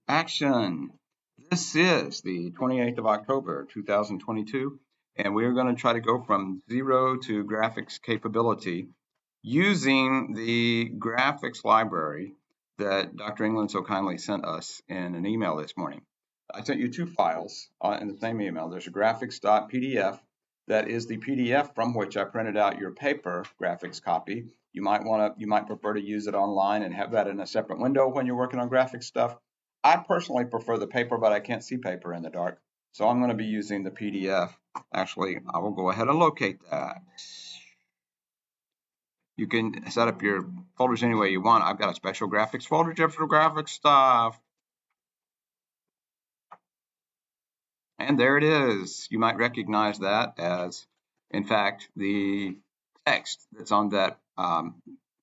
action. This is the 28th of October, 2022, and we're going to try to go from 0 to graphics capability using the graphics library that Dr. England so kindly sent us in an email this morning. I sent you two files in the same email. There's a graphics.pdf that is the PDF from which I printed out your paper graphics copy. You might prefer to use it online and have that in a separate window when you're working on graphics stuff. I personally prefer the paper, but I can't see paper in the dark. So I'm going to be using the PDF. Actually, I will go ahead and locate that. You can set up your folders any way you want. I've got a special graphics folder just for graphics stuff. And there it is. You might recognize that as, in fact, the text that's on that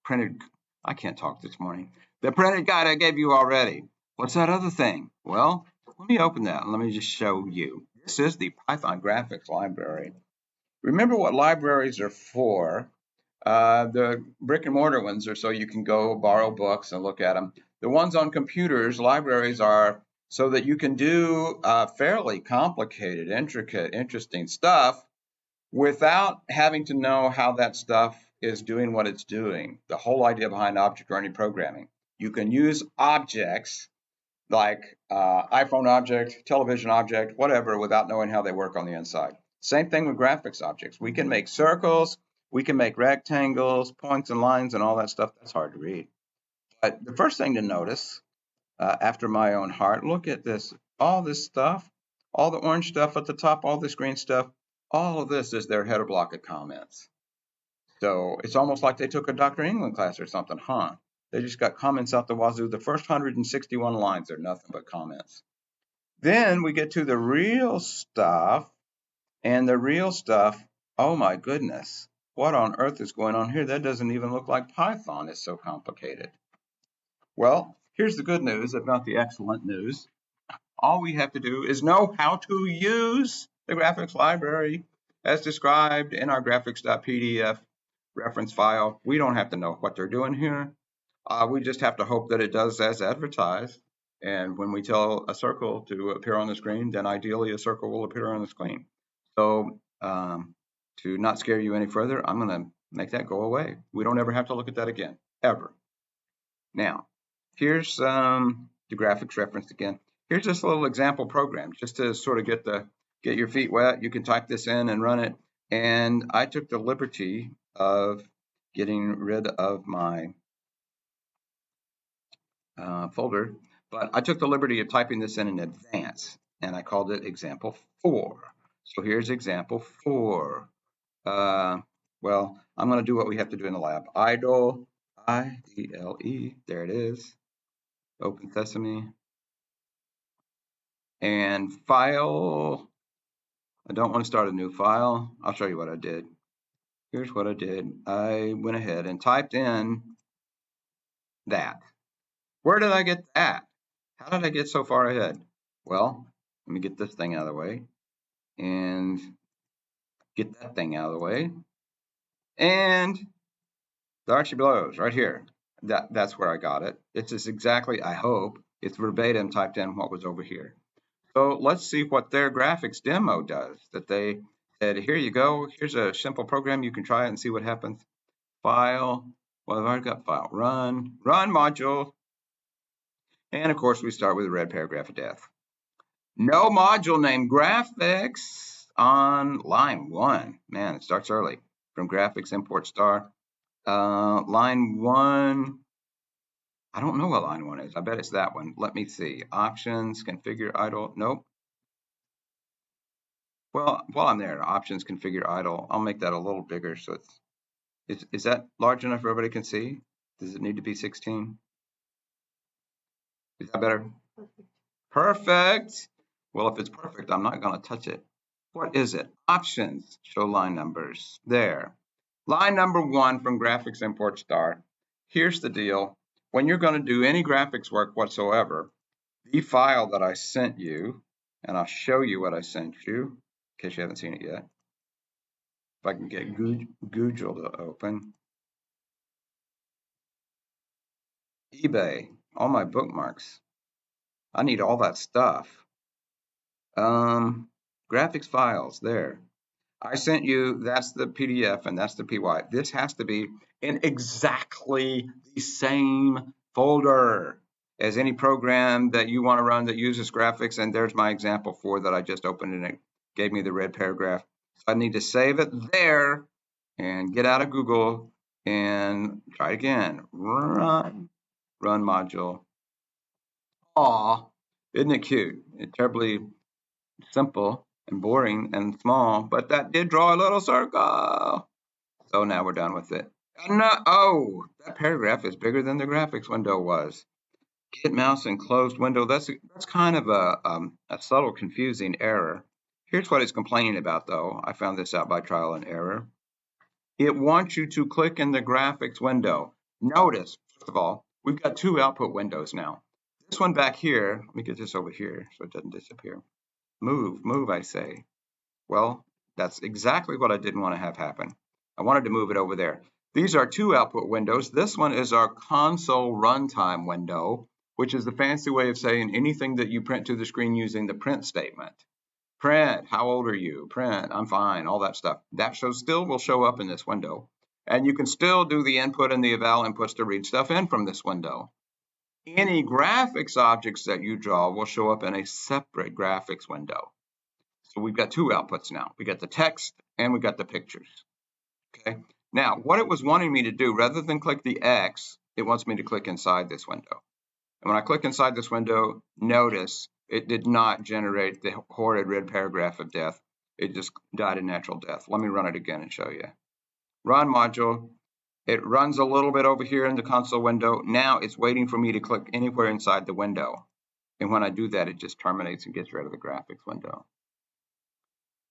printed, I can't talk this morning, the printed guide I gave you already. What's that other thing? Well, let me open that and let me just show you. This is the Python graphics library. Remember what libraries are for. The brick and mortar ones are so you can go borrow books and look at them. The ones on computers, libraries are so that you can do fairly complicated, intricate, interesting stuff without having to know how that stuff is doing what it's doing. The whole idea behind object-oriented programming. You can use objects like iPhone object, television object, whatever, without knowing how they work on the inside. Same thing with graphics objects. We can make circles, we can make rectangles, points and lines and all that stuff. That's hard to read. But the first thing to notice, after my own heart, look at this. All this stuff, all the orange stuff at the top, all this green stuff, all of this is their header block of comments. So it's almost like they took a Dr. England class or something, huh? They just got comments out the wazoo. The first 161 lines are nothing but comments. Then we get to the real stuff, and the real stuff, oh my goodness, what on earth is going on here? That doesn't even look like Python. It's so complicated. Well, here's the good news, if not the excellent news. All we have to do is know how to use the graphics library as described in our graphics.pdf reference file. We don't have to know what they're doing here. We just have to hope that it does as advertised. And when we tell a circle to appear on the screen, then ideally a circle will appear on the screen. So to not scare you any further, I'm going to make that go away. We don't ever have to look at that again, ever. Now, here's the graphics reference again. Here's this little example program just to sort of get your feet wet. You can type this in and run it. And I took the liberty of getting rid of my folder, but I took the liberty of typing this in advance, and I called it example 4. So here's example 4. Well, I'm going to do what we have to do in the lab. Idle, I-D-L-E, there it is. Open Sesame. And file, I don't want to start a new file. I'll show you what I did. Here's what I did. I went ahead and typed in that. Where did I get that? How did I get so far ahead? Well, let me get this thing out of the way and get that thing out of the way. And the Archie Blows right here. That's where I got it. It's just exactly, I hope, it's verbatim typed in what was over here. So let's see what their graphics demo does. That they said, here you go. Here's a simple program. You can try it and see what happens. File. Well, I've already got file. Run module. And of course, we start with a red paragraph of death. No module named graphics on line 1. Man, it starts early. From graphics import star. Line 1. I don't know what line 1 is. I bet it's that one. Let me see. Options, configure idle. Nope. Well, while I'm there, options, configure idle. I'll make that a little bigger so is that large enough everybody can see? Does it need to be 16? Is that better? Perfect. Well, if it's perfect, I'm not going to touch it. What is it? Options, show line numbers. There. Line number 1 from graphics import star. Here's the deal. When you're going to do any graphics work whatsoever, the file that I sent you, and I'll show you what I sent you, in case you haven't seen it yet. If I can get Google to open. eBay, all my bookmarks. I need all that stuff. Graphics files, there. I sent you, that's the PDF and that's the PY. This has to be in exactly the same folder as any program that you want to run that uses graphics. And there's my example 4 that I just opened and it gave me the red paragraph. So I need to save it there and get out of Google and try again. Run module. Aw, isn't it cute? It's terribly simple and boring and small, but that did draw a little circle. So now we're done with it. No, oh, that paragraph is bigger than the graphics window was. Get mouse and closed window. That's kind of a subtle, confusing error. Here's what it's complaining about, though. I found this out by trial and error. It wants you to click in the graphics window. Notice, first of all, we've got 2 output windows now. This one back here, let me get this over here so it doesn't disappear. Move, I say. Well, that's exactly what I didn't want to have happen. I wanted to move it over there. These are 2 output windows. This one is our console runtime window, which is the fancy way of saying anything that you print to the screen using the print statement. Print, how old are you? Print, I'm fine, all that stuff. That still will show up in this window. And you can still do the input and the eval inputs to read stuff in from this window. Any graphics objects that you draw will show up in a separate graphics window. So we've got 2 outputs now. We got the text and we got the pictures. Okay. Now, what it was wanting me to do, rather than click the X, it wants me to click inside this window. And when I click inside this window, notice it did not generate the horrid red paragraph of death. It just died a natural death. Let me run it again and show you. Run module. It runs a little bit over here in the console window. Now it's waiting for me to click anywhere inside the window. And when I do that, it just terminates and gets rid of the graphics window.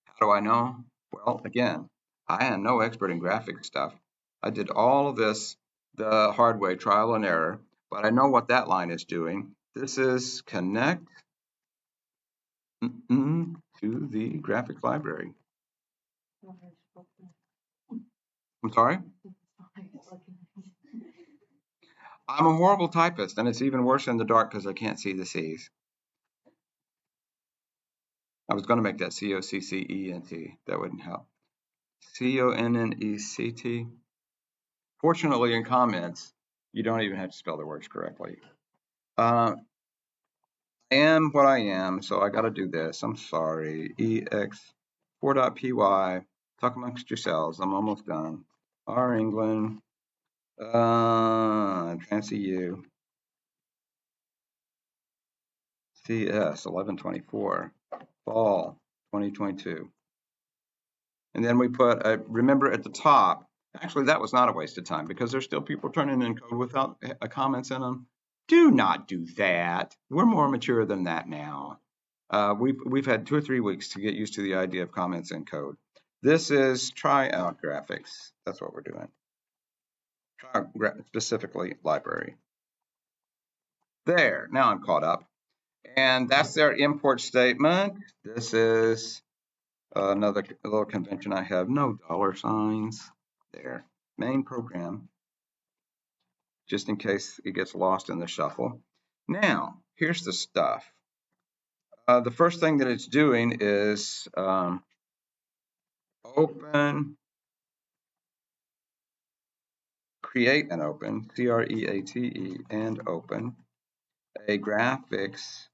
How do I know? Well, again, I am no expert in graphic stuff. I did all of this the hard way, trial and error, but I know what that line is doing. This is connect to the graphics library. I'm sorry? I'm a horrible typist, and it's even worse in the dark because I can't see the C's. I was going to make that C-O-C-C-E-N-T. That wouldn't help. C-O-N-N-E-C-T. Fortunately, in comments, you don't even have to spell the words correctly. I am what I am, so I got to do this. I'm sorry. ex4.py. Talk amongst yourselves. I'm almost done. R England. Trans-EU. CS 1124. Fall 2022. And then we put a, remember at the top, actually that was not a waste of time because there's still people turning in code without comments in them. Do not do that. We're more mature than that now. We've had 2 or 3 weeks to get used to the idea of comments in code. This is try out graphics. That's what we're doing. Try specifically library. There, now I'm caught up. And that's their import statement. This is another little convention I have. No $signs. There. Main program. Just in case it gets lost in the shuffle. Now, here's the stuff. The first thing that it's doing is open, create and open, C-R-E-A-T-E, and open a graphics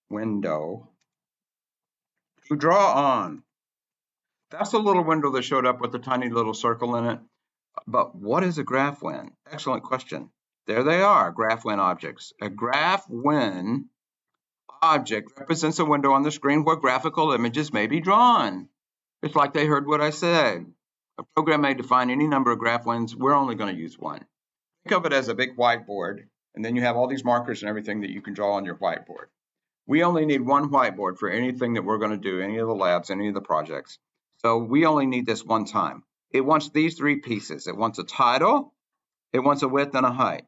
window to draw on. That's a little window that showed up with a tiny little circle in it. But what is a GraphWin? Excellent question. There they are, GraphWin objects. A GraphWin object represents a window on the screen where graphical images may be drawn. It's like they heard what I said. A program may define any number of GraphWins. We're only going to use one. Think of it as a big whiteboard, and then you have all these markers and everything that you can draw on your whiteboard. We only need one whiteboard for anything that we're going to do, any of the labs, any of the projects. So we only need this one time. It wants these 3 pieces. It wants a title, it wants a width and a height.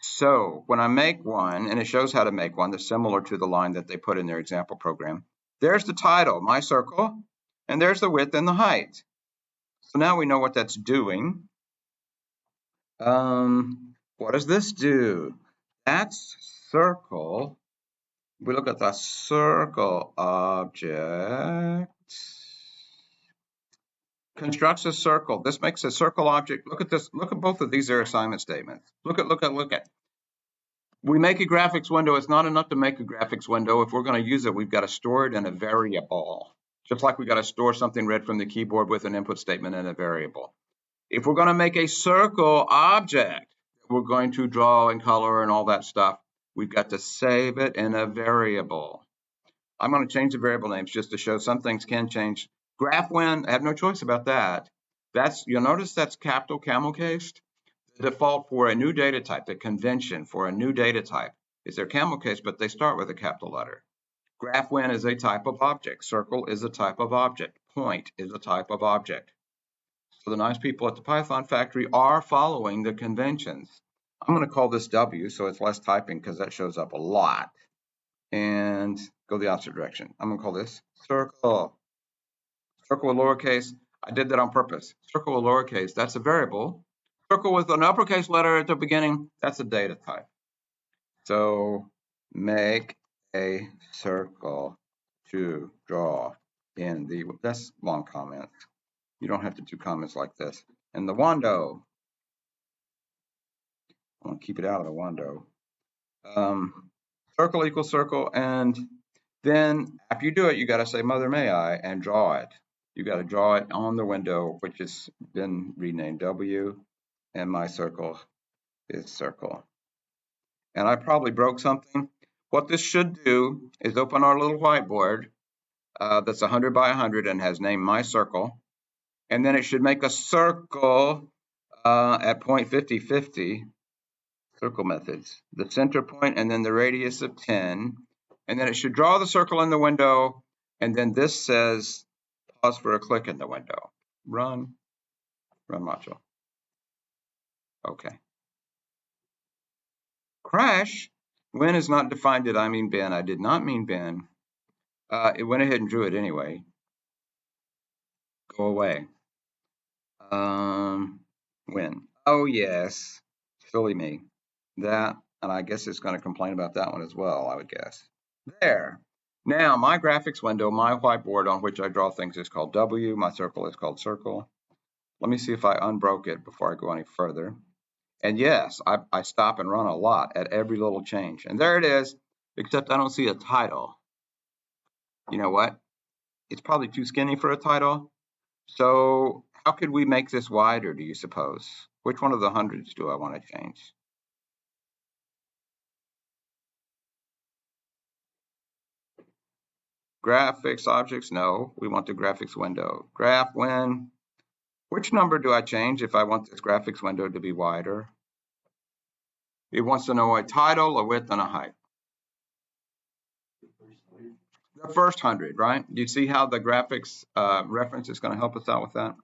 So when I make one, and it shows how to make one that's similar to the line that they put in their example program, there's the title, my circle, and there's the width and the height. So now we know what that's doing. What does this do? That's circle We look at the circle object. Constructs a circle. This makes a circle object. Look at this. Look at both of these are assignment statements. Look at. We make a graphics window. It's not enough to make a graphics window. If we're going to use it, we've got to store it in a variable. Just like we got to store something read from the keyboard with an input statement in a variable. If we're going to make a circle object, we're going to draw and color and all that stuff, we've got to save it in a variable. I'm going to change the variable names just to show some things can change. GraphWin, I have no choice about that. You'll notice that's capital camel cased. The default for a new data type, the convention for a new data type is they're camel case, but they start with a capital letter. GraphWin is a type of object. Circle is a type of object. Point is a type of object. So the nice people at the Python factory are following the conventions. I'm going to call this W, so it's less typing because that shows up a lot. And go the opposite direction. I'm going to call this circle. Circle with lowercase. I did that on purpose. Circle with lowercase, that's a variable. Circle with an uppercase letter at the beginning, that's a data type. So make a circle to draw in the, that's long comments. You don't have to do comments like this. And the Wando, I want to keep it out of the Wando. Circle equals circle, and then after you do it, you got to say Mother May I and draw it. You got to draw it on the window, which has been renamed W, and my circle is circle. And I probably broke something. What this should do is open our little whiteboard that's 100 by 100 and has named my circle. And then it should make a circle at point 50, 50. Circle methods. The center point and then the radius of 10. And then it should draw the circle in the window. And then this says pause for a click in the window. Run module. Okay. Crash. When is not defined, did I mean Ben? I did not mean Ben. It went ahead and drew it anyway. Go away. When? Oh, yes. Silly me. That, and I guess it's going to complain about that one as well, I would guess. There. Now, my graphics window, my whiteboard on which I draw things is called W. My circle is called circle. Let me see if I unbroke it before I go any further. And yes, I stop and run a lot at every little change. And there it is, except I don't see a title. You know what? It's probably too skinny for a title. So how could we make this wider, do you suppose? Which one of the hundreds do I want to change? Graphics objects, no, we want the graphics window. GraphWin, which number do I change if I want this graphics window to be wider? It wants to know a title, a width, and a height. The first 100, right? Do you see how the graphics reference is going to help us out with that?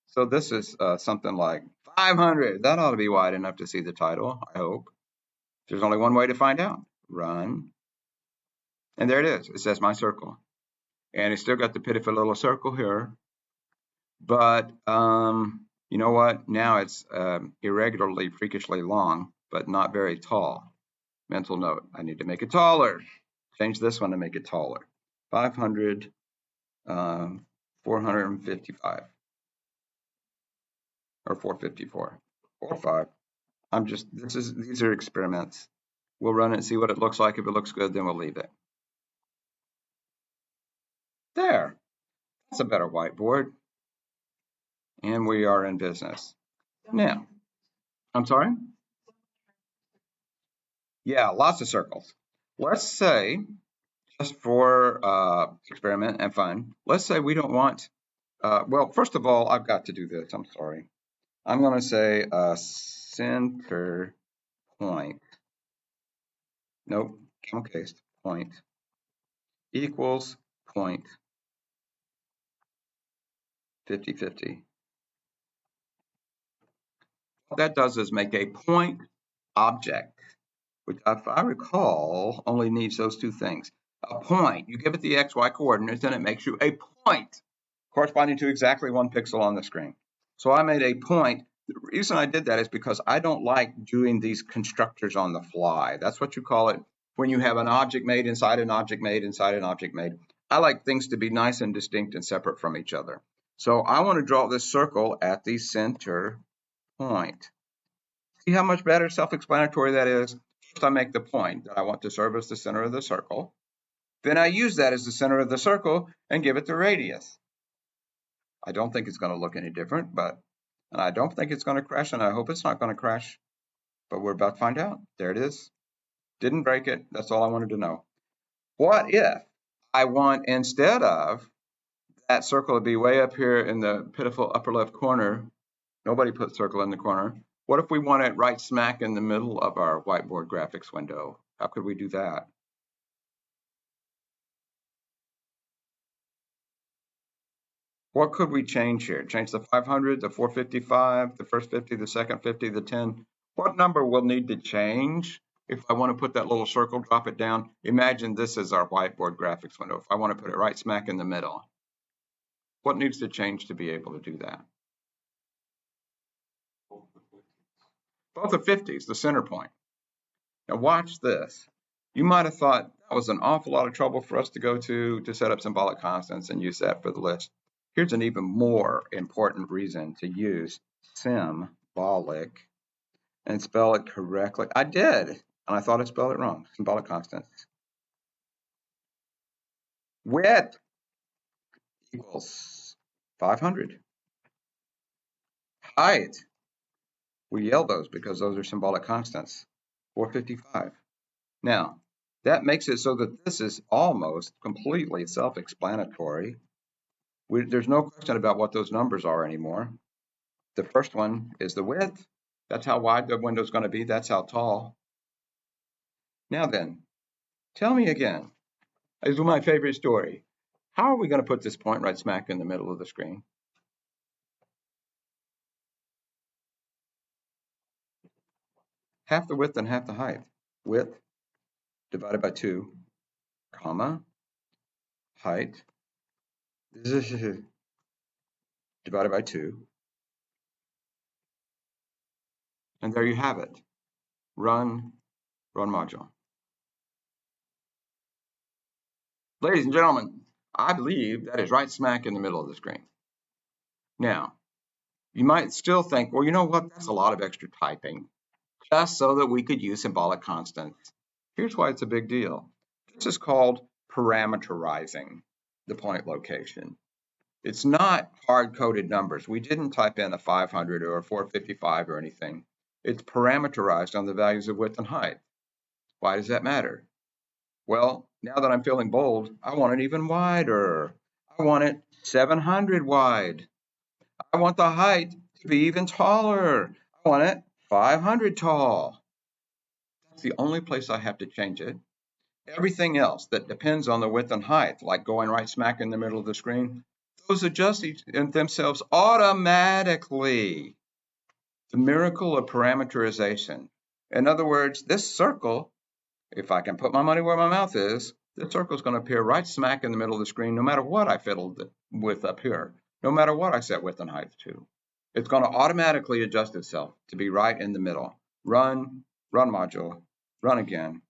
So this is something like 500. That ought to be wide enough to see the title, I hope. There's only one way to find out. Run. And there it is. It says my circle. And it's still got the pitiful little circle here. But you know what? Now it's irregularly, freakishly long, but not very tall. Mental note, I need to make it taller. Change this one to make it taller. 500, 455. Or 454. 45. These are experiments. We'll run it and see what it looks like. If it looks good, then we'll leave it. There. That's a better whiteboard. And we are in business. Now, I'm sorry? Yeah, lots of circles. Let's say, just for experiment and fun, let's say we don't want, well, first of all, I've got to do this. I'm sorry. I'm going to say center point. Nope, camel cased point equals point 50, 50. What that does is make a point object, which if I recall only needs those two things. A point, you give it the XY coordinates and it makes you a point corresponding to exactly 1 pixel on the screen. So I made a point. The reason I did that is because I don't like doing these constructors on the fly. That's what you call it when you have an object made inside an object made inside an object made. I like things to be nice and distinct and separate from each other. So I want to draw this circle at the center point. See how much better self-explanatory that is? First, I make the point that I want to serve as the center of the circle. Then I use that as the center of the circle and give it the radius. I don't think it's going to look any different, and I don't think it's going to crash, and I hope it's not going to crash, but we're about to find out. There it is. Didn't break it. That's all I wanted to know. What if I want, instead of that circle to be way up here in the pitiful upper left corner, nobody put circle in the corner. What if we want it right smack in the middle of our whiteboard graphics window? How could we do that? What could we change here? Change the 500, the 455, the first 50, the second 50, the 10. What number will need to change if I want to put that little circle, drop it down? Imagine this is our whiteboard graphics window. If I want to put it right smack in the middle, what needs to change to be able to do that? Both the 50s, the center point. Now watch this. You might have thought that was an awful lot of trouble for us to go to set up symbolic constants and use that for the list. Here's an even more important reason to use symbolic and spell it correctly. I did, and I thought I spelled it wrong. Symbolic constants. Width equals 500. Height, we yell those because those are symbolic constants, 455. Now, that makes it so that this is almost completely self-explanatory. There's no question about what those numbers are anymore. The first one is the width. That's how wide the window is going to be. That's how tall. Now then, tell me again. This is my favorite story. How are we going to put this point right smack in the middle of the screen? Half the width and half the height. Width divided by 2, comma, height divided by 2. And there you have it. Run module. Ladies and gentlemen, I believe that is right smack in the middle of the screen. Now, you might still think, well, you know what? That's a lot of extra typing, just so that we could use symbolic constants. Here's why it's a big deal. This is called parameterizing the point location. It's not hard-coded numbers. We didn't type in a 500 or a 455 or anything. It's parameterized on the values of width and height. Why does that matter? Well, now that I'm feeling bold, I want it even wider. I want it 700 wide. I want the height to be even taller. I want it 500 tall. That's the only place I have to change it. Everything else that depends on the width and height, like going right smack in the middle of the screen, those adjust themselves automatically. The miracle of parameterization. In other words, this circle, if I can put my money where my mouth is, this circle is going to appear right smack in the middle of the screen no matter what I fiddled with up here, no matter what I set width and height to. It's going to automatically adjust itself to be right in the middle. Run module, run again.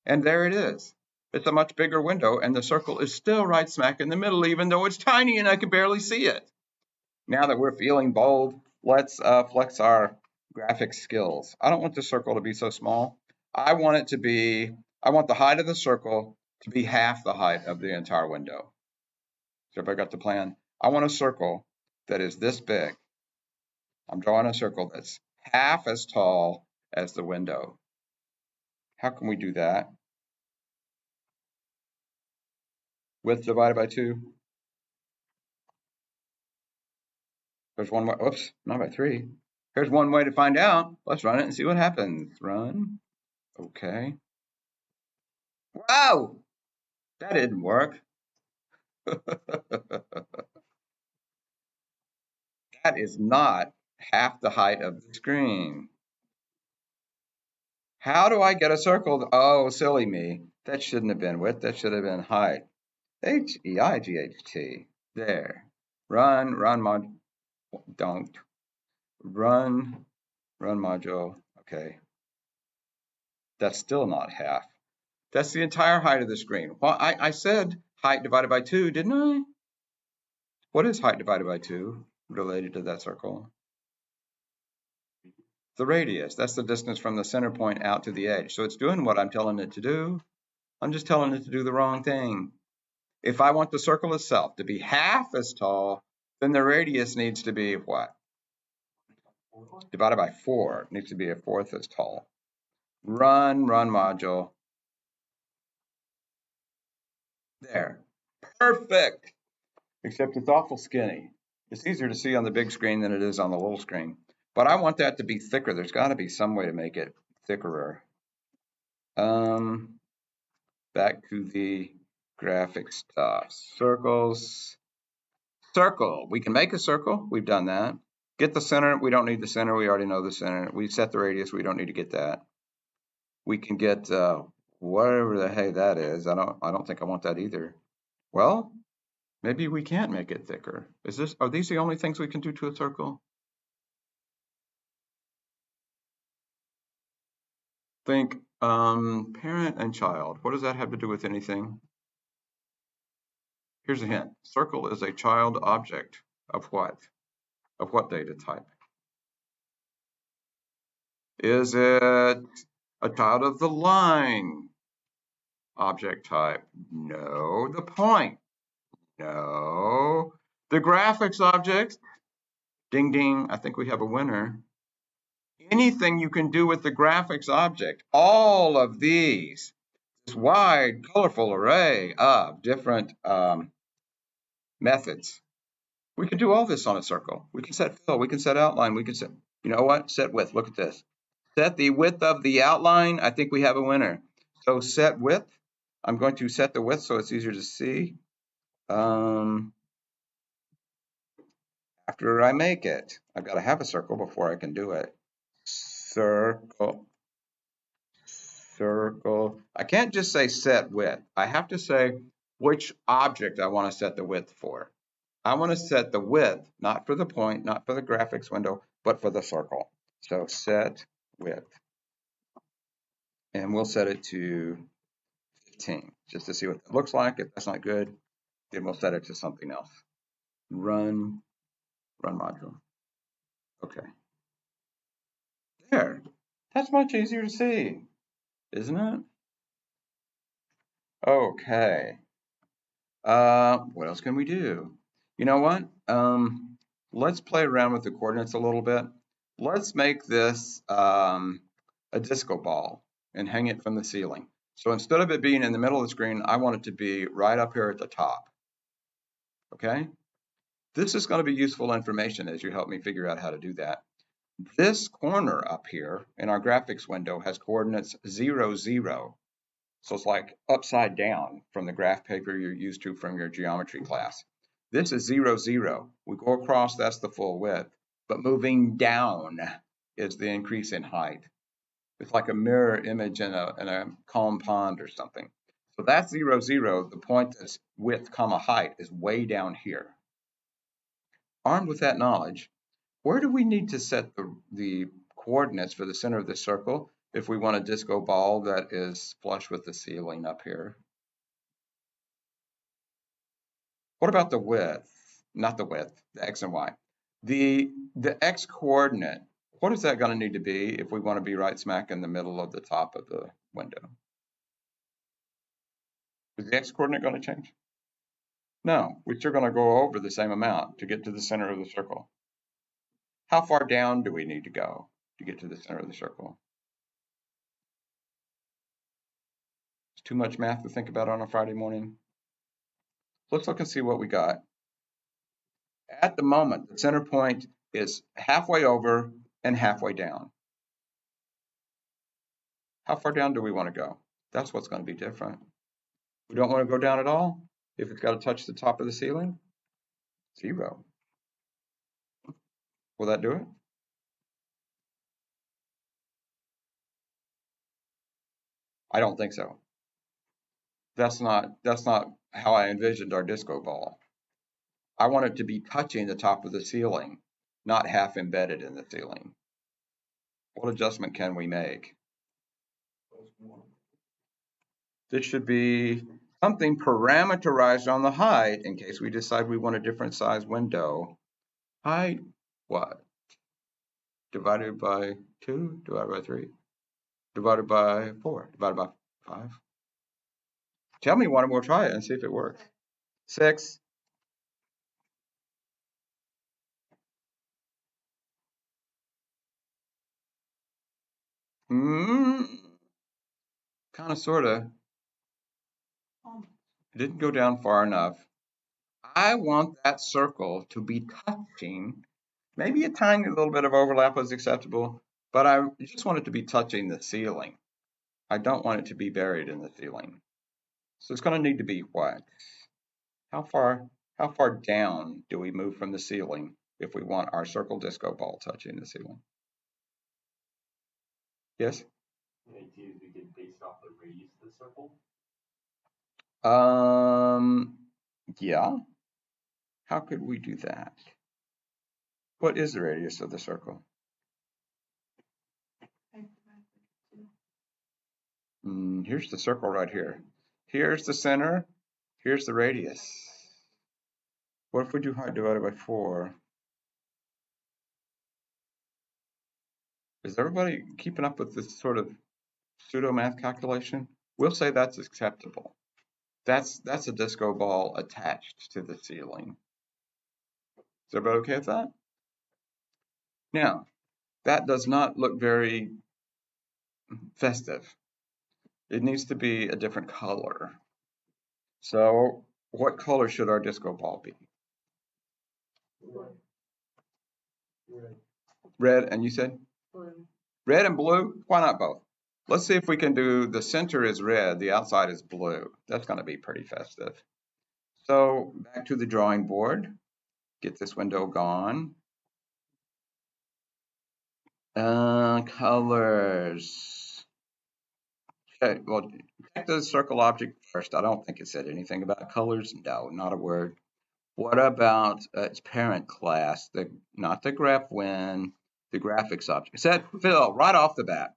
And there it is. It's a much bigger window, and the circle is still right smack in the middle, even though it's tiny and I can barely see it. Now that we're feeling bold, let's flex our graphic skills. I don't want the circle to be so small. I want the height of the circle to be half the height of the entire window. So if I got the plan, I want a circle that is this big. I'm drawing a circle that's half as tall as the window. How can we do that? Width divided by 2. There's one way, oops, not by 3. Here's one way to find out. Let's run it and see what happens. Run. Okay. Wow! That didn't work. That is not half the height of the screen. How do I get a circle? Oh, silly me. That shouldn't have been width. That should have been height. H-E-I-G-H-T. There. Run module. Don't. Run module. Okay. That's still not half. That's the entire height of the screen. Well, I said height divided by 2, didn't I? What is height divided by 2 related to that circle? The radius. That's the distance from the center point out to the edge. So it's doing what I'm telling it to do. I'm just telling it to do the wrong thing. If I want the circle itself to be half as tall, then the radius needs to be what? Divided by 4. It needs to be a fourth as tall. Run module. There. Perfect. Except it's awful skinny. It's easier to see on the big screen than it is on the little screen. But I want that to be thicker. There's got to be some way to make it thicker. Back to the graphic stuff. Circles. Circle. We can make a circle. We've done that. Get the center. We don't need the center. We already know the center. We set the radius. We don't need to get that. We can get whatever the hey that is. I don't think I want that either. Well, maybe we can't make it thicker. Are these the only things we can do to a circle? Think parent and child. What does that have to do with anything? Here's a hint. Circle is a child object of what? Of what data type? Is it a child of the line object type? No. The point? No. The graphics object? Ding, ding. I think we have a winner. Anything you can do with the graphics object, all of these, this wide, colorful array of different methods. We can do all this on a circle. We can set fill, we can set outline, we can set, you know what? Set width, look at this. Set the width of the outline, I think we have a winner. So set width, I'm going to set the width so it's easier to see. After I make it, I've got to have a circle before I can do it. Circle. Circle. I can't just say set width. I have to say which object I want to set the width for. I want to set the width, not for the point, not for the graphics window, but for the circle. So set width. And we'll set it to 15, just to see what it looks like. If that's not good, then we'll set it to something else. Run module. Okay. There. That's much easier to see, isn't it? Okay. What else can we do? You know what? Let's play around with the coordinates a little bit. Let's make this a disco ball and hang it from the ceiling. So instead of it being in the middle of the screen, I want it to be right up here at the top. Okay? This is going to be useful information as you help me figure out how to do that. This corner up here in our graphics window has coordinates 0, 0. So it's like upside down from the graph paper you're used to from your geometry class. This is 0, 0. We go across, that's the full width. But moving down is the increase in height. It's like a mirror image in a calm pond or something. So that's 0, 0. The point that's width, comma, height is way down here. Armed with that knowledge, where do we need to set the coordinates for the center of the circle if we want a disco ball that is flush with the ceiling up here? What about the width? Not the width, the x and y. The x coordinate, what is that going to need to be if we want to be right smack in the middle of the top of the window? Is the x coordinate going to change? No, we're still going to go over the same amount to get to the center of the circle. How far down do we need to go to get to the center of the circle? It's too much math to think about on a Friday morning. Let's look and see what we got. At the moment, the center point is halfway over and halfway down. How far down do we want to go? That's what's going to be different. We don't want to go down at all if it's got to touch the top of the ceiling. 0. Will that do it? I don't think so. That's not how I envisioned our disco ball. I want it to be touching the top of the ceiling, not half embedded in the ceiling. What adjustment can we make? This should be something parameterized on the height in case we decide we want a different size window. Height, what? Divided by 2, divided by 3, divided by 4, divided by 5. Tell me one and we'll try it and see if it works. 6. Kind of, sort of. It didn't go down far enough. I want that circle to be touching. Maybe a tiny little bit of overlap is acceptable, but I just want it to be touching the ceiling. I don't want it to be buried in the ceiling. So it's going to need to be what? How far down do we move from the ceiling if we want our circle disco ball touching the ceiling? Yes? The idea is we get based off the radius of the circle. Yeah. How could we do that? What is the radius of the circle? Here's the circle right here. Here's the center. Here's the radius. What if we do height divided by 4? Is everybody keeping up with this sort of pseudo math calculation? We'll say that's acceptable. That's a disco ball attached to the ceiling. Is everybody okay with that? Now, that does not look very festive. It needs to be a different color. So what color should our disco ball be? Red, and you said? Blue. Red and blue? Why not both? Let's see if we can do the center is red, the outside is blue. That's going to be pretty festive. So back to the drawing board. Get this window gone. Colors. Okay, well, check the circle object first. I don't think it said anything about colors. No, not a word. What about its parent class? Not the GraphWin, the graphics object. Set fill right off the bat.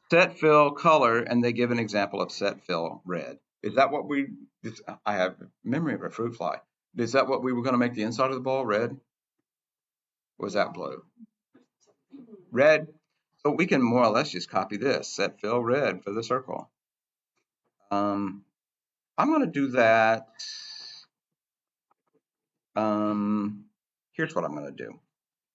Set fill color, and they give an example of set fill red. Is that what I have memory of a fruit fly. Is that what we were going to make the inside of the ball red? Or was that blue? Red. So we can more or less just copy this. Set fill red for the circle. I'm going to do that. Here's what I'm going to do.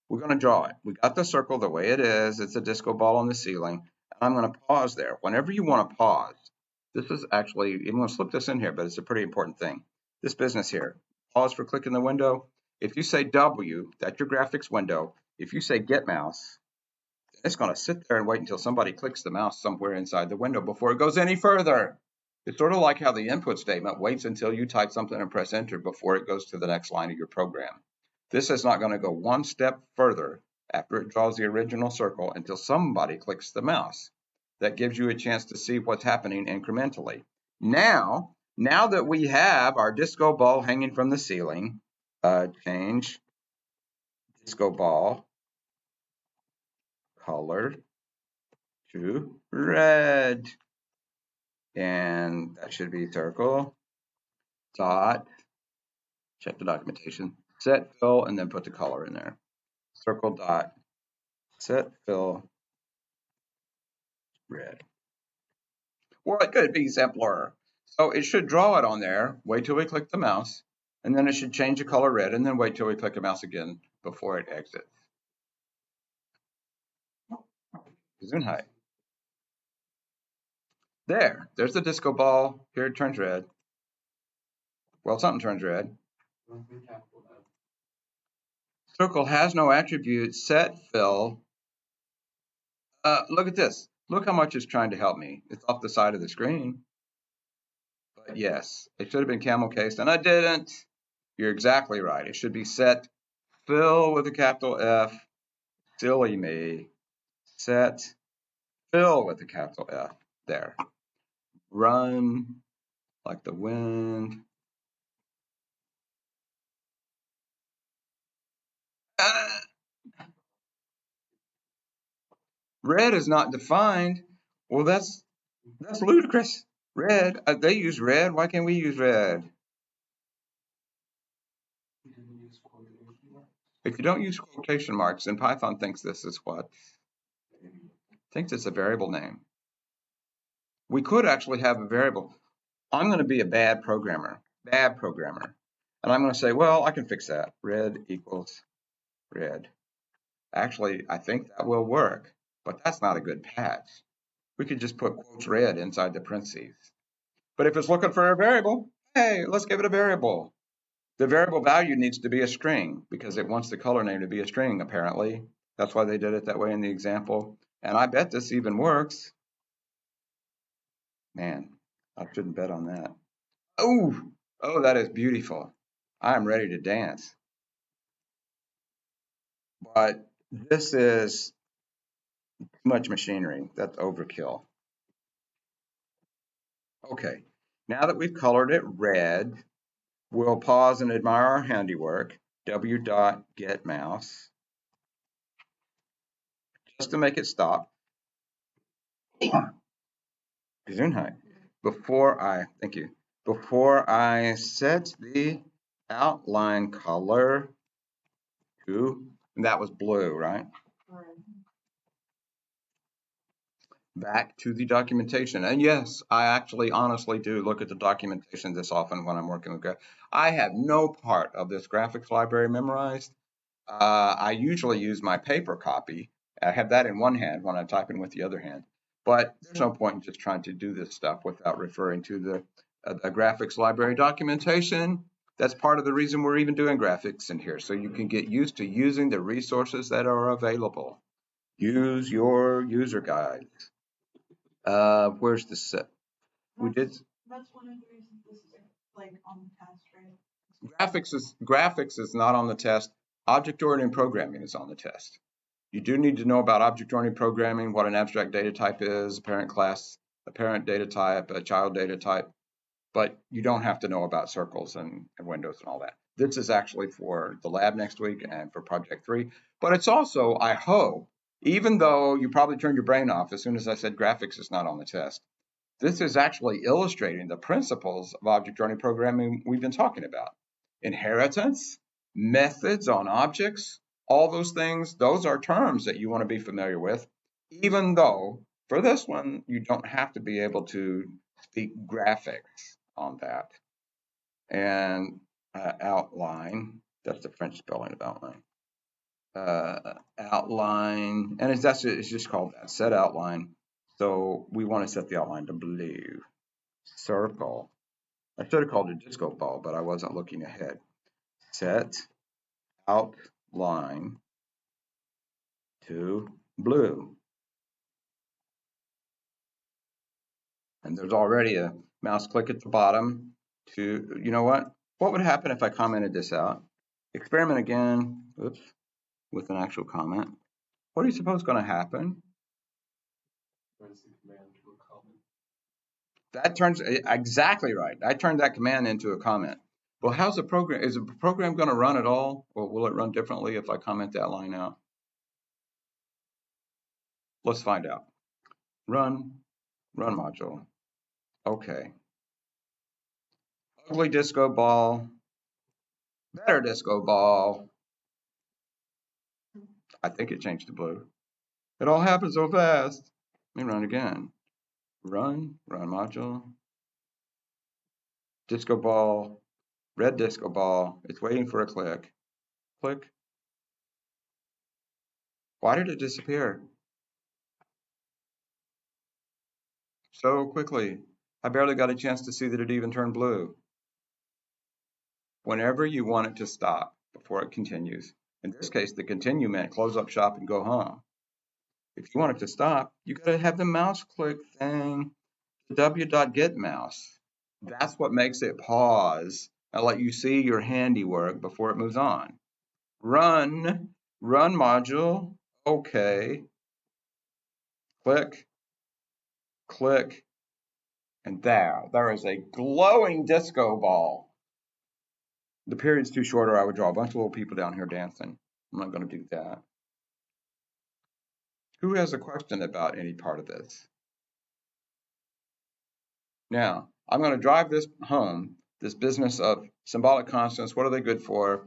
We're going to draw it. We got the circle the way it is. It's a disco ball on the ceiling. I'm going to pause there. Whenever you want to pause, this is actually, I'm going to slip this in here, but it's a pretty important thing. This business here, pause for clicking the window. If you say W, that's your graphics window. If you say get mouse, it's going to sit there and wait until somebody clicks the mouse somewhere inside the window before it goes any further. It's sort of like how the input statement waits until you type something and press enter before it goes to the next line of your program. This is not going to go one step further after it draws the original circle until somebody clicks the mouse. That gives you a chance to see what's happening incrementally. Now that we have our disco ball hanging from the ceiling, change disco ball color to red. And that should be circle dot, check the documentation, set fill, and then put the color in there. Circle dot set fill red. Well, it could be simpler. So it should draw it on there, wait till we click the mouse, and then it should change the color red, and then wait till we click the mouse again before it exits. Zoom height. There's the disco ball. Here it turns red. Well, something turns red. Circle has no attribute, set fill. Look at this. Look how much it's trying to help me. It's off the side of the screen. But yes, it should have been camel cased, and I didn't. You're exactly right. It should be set fill with a capital F. Silly me. Set fill with a capital F. There. Run like the wind. Red is not defined. Well, that's ludicrous. Red, they use red. Why can't we use red? If you don't use quotation marks, then Python thinks this is what? Thinks it's a variable name. We could actually have a variable. I'm going to be a bad programmer. And I'm going to say, well, I can fix that. Red equals red. Actually, I think that will work, but that's not a good patch. We could just put quotes red inside the parentheses. But if it's looking for a variable, hey, let's give it a variable. The variable value needs to be a string because it wants the color name to be a string, apparently. That's why they did it that way in the example. And I bet this even works. Man, I shouldn't bet on that. Oh, that is beautiful. I am ready to dance. But this is too much machinery. That's overkill. Okay, now that we've colored it red, we'll pause and admire our handiwork. w.getMouse. Just to make it stop. Gesundheit. Thank you. Before I set the outline color to, and that was blue, right? Back to the documentation. And yes, I actually honestly do look at the documentation this often when I'm working with graphics. I have no part of this graphics library memorized. I usually use my paper copy. I have that in one hand when I'm typing with the other hand. But there's no point in just trying to do this stuff without referring to the graphics library documentation. That's part of the reason we're even doing graphics in here, so you can get used to using the resources that are available. Use your user guides. Where's the set? We did. That's one of the reasons this is like on the test, right? Graphics is not on the test. Object-oriented programming is on the test. You do need to know about object-oriented programming, what an abstract data type is, a parent class, a parent data type, a child data type, but you don't have to know about circles and windows and all that. This is actually for the lab next week and for project 3, but it's also, I hope, even though you probably turned your brain off as soon as I said graphics is not on the test, this is actually illustrating the principles of object-oriented programming we've been talking about. Inheritance, methods on objects, all those things, those are terms that you want to be familiar with, even though for this one, you don't have to be able to speak graphics on that. And outline, that's the French spelling of outline. Outline, and it's just called that, set outline. So we want to set the outline to blue. Circle. I should have called it disco ball, but I wasn't looking ahead. Set outline to blue. And there's already a mouse click at the bottom to, you know what? What would happen if I commented this out? Experiment again, oops, with an actual comment. What do you suppose is going to happen? That turns, exactly right. I turned that command into a comment. Well, how's the program, is the program going to run at all? Or will it run differently if I comment that line out? Let's find out. Run module. Okay. Ugly disco ball. Better disco ball. I think it changed to blue. It all happened so fast. Let me run again. Run module. Disco ball. Red disco ball. It's waiting for a click. Click. Why did it disappear so quickly? I barely got a chance to see that it even turned blue. Whenever you want it to stop before it continues, in this case, the continue meant close up shop and go home. If you want it to stop, you got to have the mouse click thing, the w.getMouse. That's what makes it pause and let you see your handiwork before it moves on. Run module, okay. Click, click, and there is a glowing disco ball. The period's too short or I would draw a bunch of little people down here dancing. I'm not going to do that. Who has a question about any part of this? Now, I'm going to drive this home, this business of symbolic constants. What are they good for?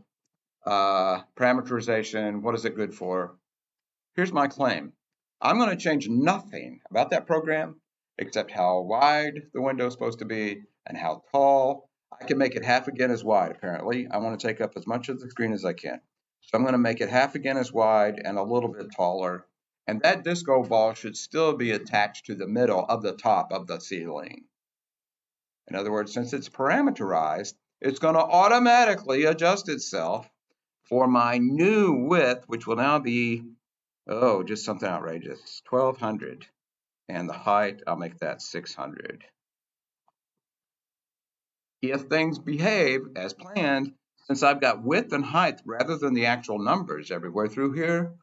Parameterization. What is it good for? Here's my claim. I'm going to change nothing about that program except how wide the window is supposed to be and how tall. I can make it half again as wide, apparently. I want to take up as much of the screen as I can. So I'm going to make it half again as wide and a little bit taller. And that disco ball should still be attached to the middle of the top of the ceiling. In other words, since it's parameterized, it's going to automatically adjust itself for my new width, which will now be, oh, just something outrageous, 1200. And the height, I'll make that 600. If things behave as planned, since I've got width and height rather than the actual numbers everywhere through here,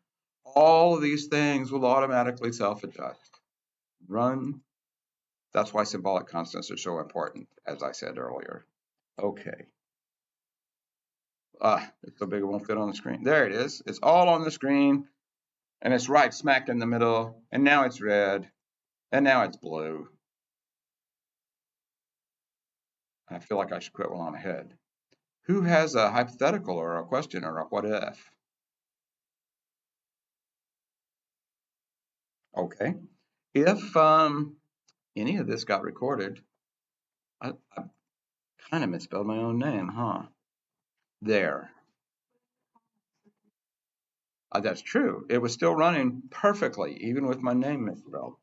all of these things will automatically self-adjust. Run. That's why symbolic constants are so important, as I said earlier. Okay. It's so big it won't fit on the screen. There it is. It's all on the screen, and it's right smack in the middle, and now it's red, and now it's blue. I feel like I should quit while I'm ahead. Who has a hypothetical or a question or a what if? Okay. If any of this got recorded, I kind of misspelled my own name, huh? There. That's true. It was still running perfectly, even with my name misspelled.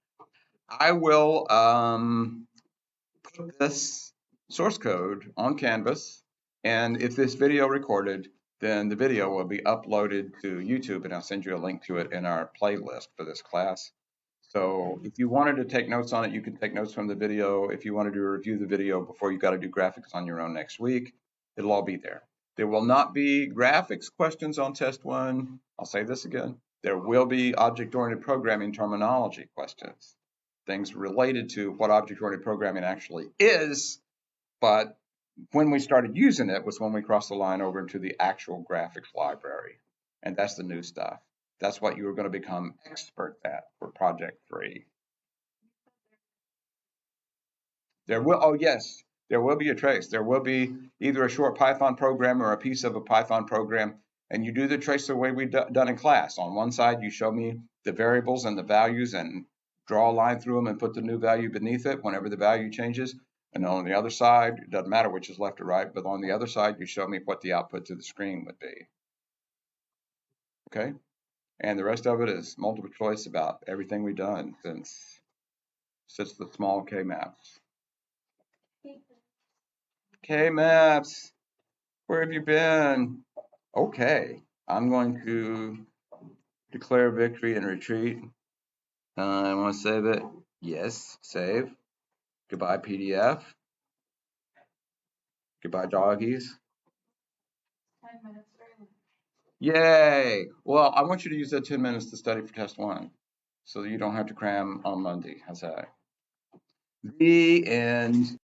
I will put this source code on Canvas, and if this video recorded, then the video will be uploaded to YouTube, and I'll send you a link to it in our playlist for this class. So if you wanted to take notes on it, you can take notes from the video. If you wanted to review the video before you got to do graphics on your own next week, it'll all be there. There will not be graphics questions on test 1. I'll say this again. There will be object-oriented programming terminology questions, things related to what object-oriented programming actually is, but when we started using it was when we crossed the line over into the actual graphics library, and that's the new stuff. That's what you are going to become expert at for Project 3. There will, oh yes, there will be a trace. There will be either a short Python program or a piece of a Python program, and you do the trace the way we've done in class. On one side, you show me the variables and the values and draw a line through them and put the new value beneath it whenever the value changes. And on the other side, it doesn't matter which is left or right, but on the other side, you show me what the output to the screen would be. Okay? And the rest of it is multiple choice about everything we've done since the small K-maps. K-maps, where have you been? Okay, I'm going to declare victory and retreat. I want to save it. Yes, save. Goodbye, PDF. Goodbye, doggies. 10 minutes early. Yay! Well, I want you to use that 10 minutes to study for test 1 so that you don't have to cram on Monday. How's that? The end.